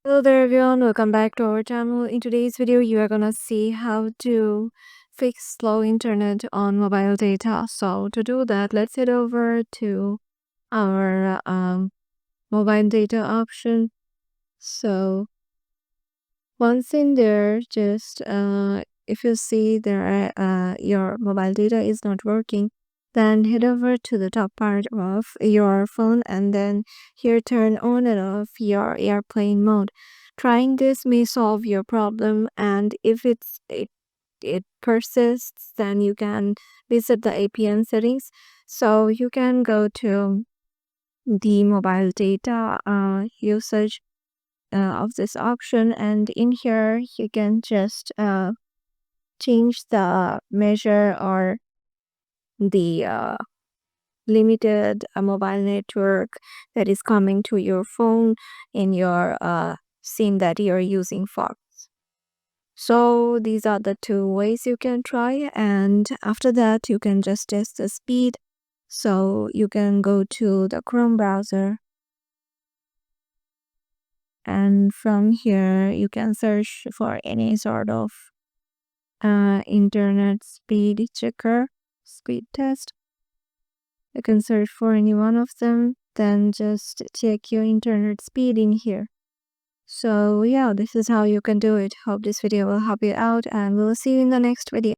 Hello there everyone, welcome back to our channel. In today's video, you are gonna see how to fix slow internet on mobile data. So to do that, let's head over to our mobile data option. So once in there, just if you see there your mobile data is not working, then head over to the top part of your phone and then here turn on and off your airplane mode. Trying this may solve your problem, and if it persists, then you can visit the APN settings. So you can go to the mobile data usage of this option, and in here you can just change the measure or the limited mobile network that is coming to your phone in your SIM that you're using for. So these are the two ways you can try, and after that you can just test the speed. So you can go to the Chrome browser, and from here you can search for any sort of internet speed checker, speed test. You can search for any one of them, then just check your internet speed in here. So yeah, this is how you can do it. Hope this video will help you out, and we'll see you in the next video.